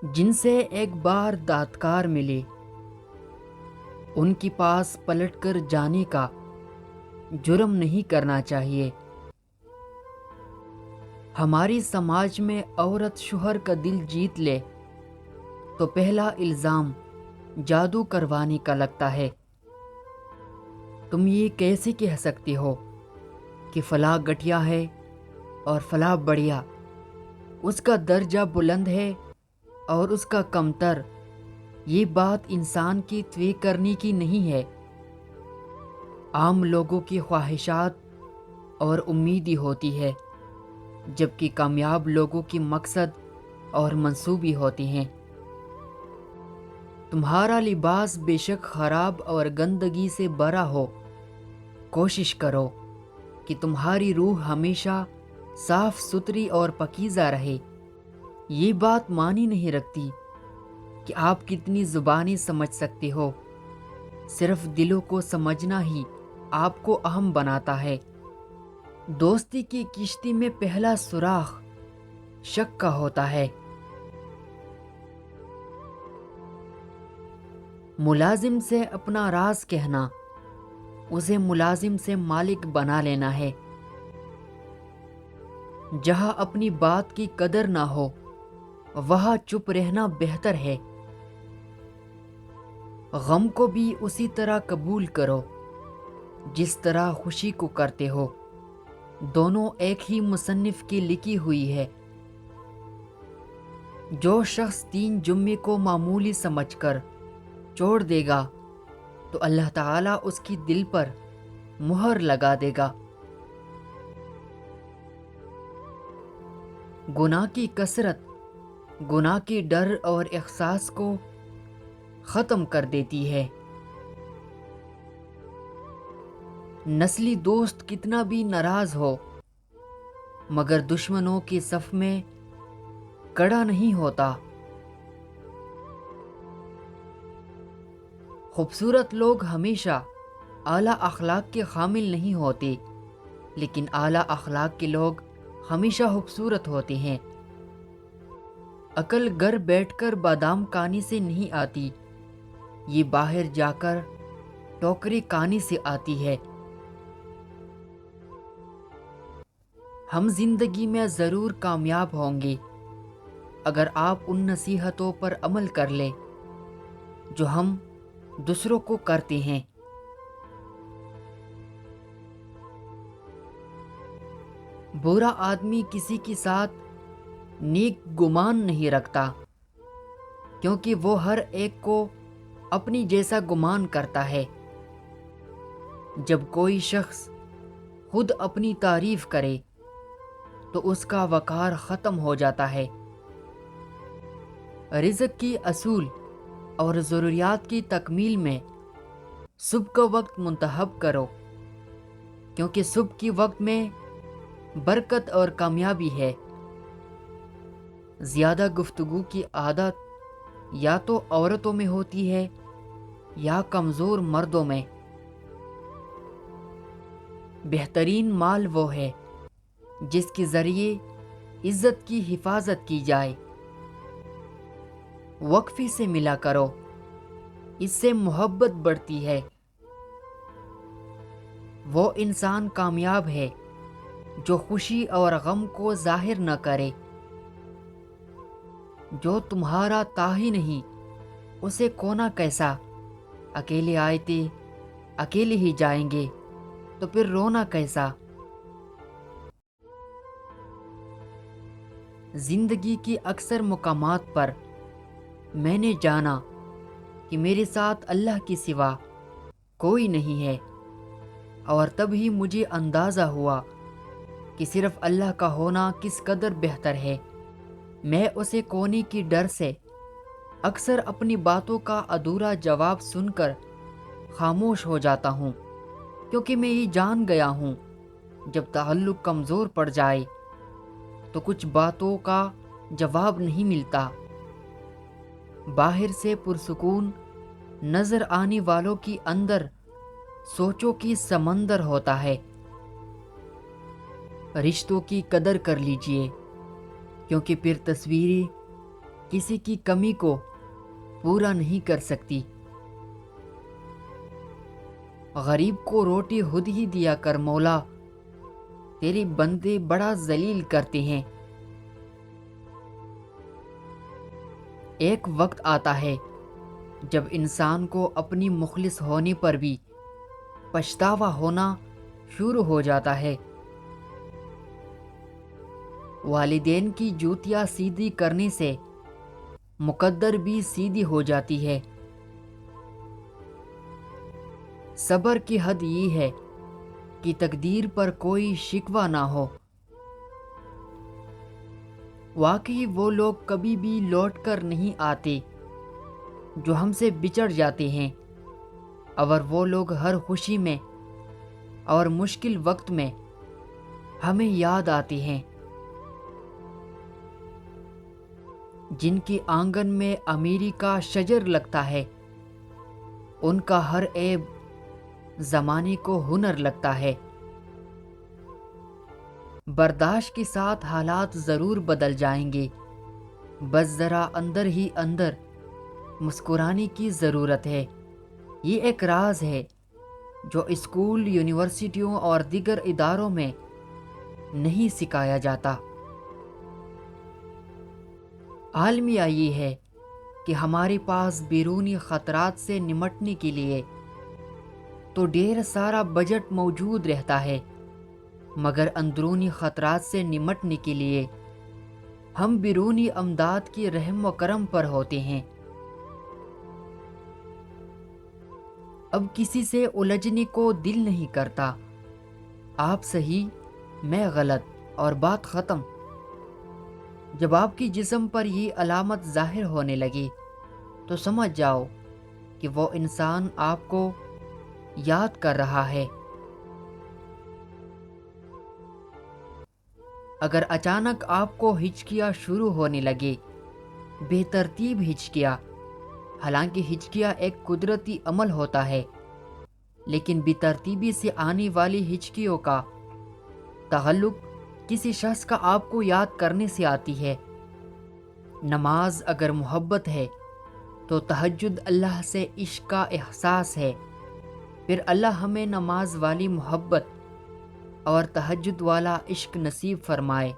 جن سے ایک بار دادکار ملی، ان کے پاس پلٹ کر جانے کا جرم نہیں کرنا چاہیے۔ ہماری سماج میں عورت شوہر کا دل جیت لے تو پہلا الزام جادو کروانے کا لگتا ہے۔ تم یہ کیسے کہہ سکتے ہو کہ فلاں گٹھیا ہے اور فلاں بڑھیا، اس کا درجہ بلند ہے اور اس کا کمتر؟ یہ بات انسان کی طے کرنے کی نہیں ہے۔ عام لوگوں کی خواہشات اور امیدیں ہوتی ہے، جبکہ کامیاب لوگوں کی مقصد اور منصوبی ہوتی ہیں۔ تمہارا لباس بے شک خراب اور گندگی سے بھرا ہو، کوشش کرو کہ تمہاری روح ہمیشہ صاف ستھری اور پاکیزہ رہے۔ یہ بات معنی نہیں رکھتی کہ آپ کتنی زبانیں سمجھ سکتے ہو، صرف دلوں کو سمجھنا ہی آپ کو اہم بناتا ہے۔ دوستی کی کشتی میں پہلا سوراخ شک کا ہوتا ہے۔ ملازم سے اپنا راز کہنا اسے ملازم سے مالک بنا لینا ہے۔ جہاں اپنی بات کی قدر نہ ہو وہاں چپ رہنا بہتر ہے۔ غم کو بھی اسی طرح قبول کرو جس طرح خوشی کو کرتے ہو، دونوں ایک ہی مصنف کی لکھی ہوئی ہے۔ جو شخص 3 جمعے کو معمولی سمجھ کر چھوڑ دے گا تو اللہ تعالیٰ اس کی دل پر مہر لگا دے گا۔ گناہ کی کثرت گناہ کے ڈر اور احساس کو ختم کر دیتی ہے۔ نسلی دوست کتنا بھی ناراض ہو مگر دشمنوں کے صف میں کھڑا نہیں ہوتا۔ خوبصورت لوگ ہمیشہ اعلیٰ اخلاق کے حامل نہیں ہوتے، لیکن اعلیٰ اخلاق کے لوگ ہمیشہ خوبصورت ہوتے ہیں۔ عقل گھر بیٹھ کر بادام کھانے سے نہیں آتی، یہ باہر جا کر ٹوکری کھانے سے آتی ہے۔ ہم زندگی میں ضرور کامیاب ہوں گے اگر آپ ان نصیحتوں پر عمل کر لیں جو ہم دوسروں کو کرتے ہیں۔ برا آدمی کسی کے ساتھ نیک گمان نہیں رکھتا، کیونکہ وہ ہر ایک کو اپنی جیسا گمان کرتا ہے۔ جب کوئی شخص خود اپنی تعریف کرے تو اس کا وقار ختم ہو جاتا ہے۔ رزق کی اصول اور ضروریات کی تکمیل میں صبح کا وقت منتخب کرو، کیونکہ صبح کی وقت میں برکت اور کامیابی ہے۔ زیادہ گفتگو کی عادت یا تو عورتوں میں ہوتی ہے یا کمزور مردوں میں۔ بہترین مال وہ ہے جس کے ذریعے عزت کی حفاظت کی جائے۔ وقفے سے ملا کرو، اس سے محبت بڑھتی ہے۔ وہ انسان کامیاب ہے جو خوشی اور غم کو ظاہر نہ کرے۔ جو تمہارا تھا ہی نہیں اسے کونا کیسا، اکیلے آئے تھے اکیلے ہی جائیں گے تو پھر رونا کیسا۔ زندگی کی اکثر مقامات پر میں نے جانا کہ میرے ساتھ اللہ کے سوا کوئی نہیں ہے، اور تب ہی مجھے اندازہ ہوا کہ صرف اللہ کا ہونا کس قدر بہتر ہے۔ میں اسے کھونے کی ڈر سے اکثر اپنی باتوں کا ادھورا جواب سن کر خاموش ہو جاتا ہوں، کیونکہ میں یہ جان گیا ہوں جب تعلق کمزور پڑ جائے تو کچھ باتوں کا جواب نہیں ملتا۔ باہر سے پرسکون نظر آنے والوں کی اندر سوچوں کی سمندر ہوتا ہے۔ رشتوں کی قدر کر لیجئے، کیونکہ پھر تصویریں کسی کی کمی کو پورا نہیں کر سکتی۔ غریب کو روٹی خود ہی دیا کر مولا، تیری بندے بڑا ذلیل کرتے ہیں۔ ایک وقت آتا ہے جب انسان کو اپنی مخلص ہونے پر بھی پچھتاوا ہونا شروع ہو جاتا ہے۔ والدین کی جوتیاں سیدھی کرنے سے مقدر بھی سیدھی ہو جاتی ہے۔ صبر کی حد یہ ہے کہ تقدیر پر کوئی شکوہ نہ ہو۔ واقعی وہ لوگ کبھی بھی لوٹ کر نہیں آتے جو ہم سے بچڑ جاتے ہیں، اور وہ لوگ ہر خوشی میں اور مشکل وقت میں ہمیں یاد آتے ہیں۔ جن کے آنگن میں امیری کا شجر لگتا ہے، ان کا ہر عیب زمانے کو ہنر لگتا ہے۔ برداشت کے ساتھ حالات ضرور بدل جائیں گے، بس ذرا اندر ہی اندر مسکرانے کی ضرورت ہے۔ یہ ایک راز ہے جو اسکول، یونیورسٹیوں اور دیگر اداروں میں نہیں سکھایا جاتا۔ عالمیہ یہ ہے کہ ہمارے پاس بیرونی خطرات سے نمٹنے کے لیے تو ڈھیر سارا بجٹ موجود رہتا ہے، مگر اندرونی خطرات سے نمٹنے کے لیے ہم بیرونی امداد کی رحم و کرم پر ہوتے ہیں۔ اب کسی سے الجھنے کو دل نہیں کرتا، آپ صحیح میں غلط اور بات ختم۔ جب آپ کی جسم پر یہ علامت ظاہر ہونے لگی تو سمجھ جاؤ کہ وہ انسان آپ کو یاد کر رہا ہے۔ اگر اچانک آپ کو ہچکیاں شروع ہونے لگے، بے ترتیب ہچکیاں، حالانکہ ہچکیاں ایک قدرتی عمل ہوتا ہے، لیکن بے ترتیبی سے آنے والی ہچکیوں کا تعلق کسی شخص کا آپ کو یاد کرنے سے آتی ہے۔ نماز اگر محبت ہے تو تہجد اللہ سے عشق کا احساس ہے۔ پھر اللہ ہمیں نماز والی محبت اور تہجد والا عشق نصیب فرمائے۔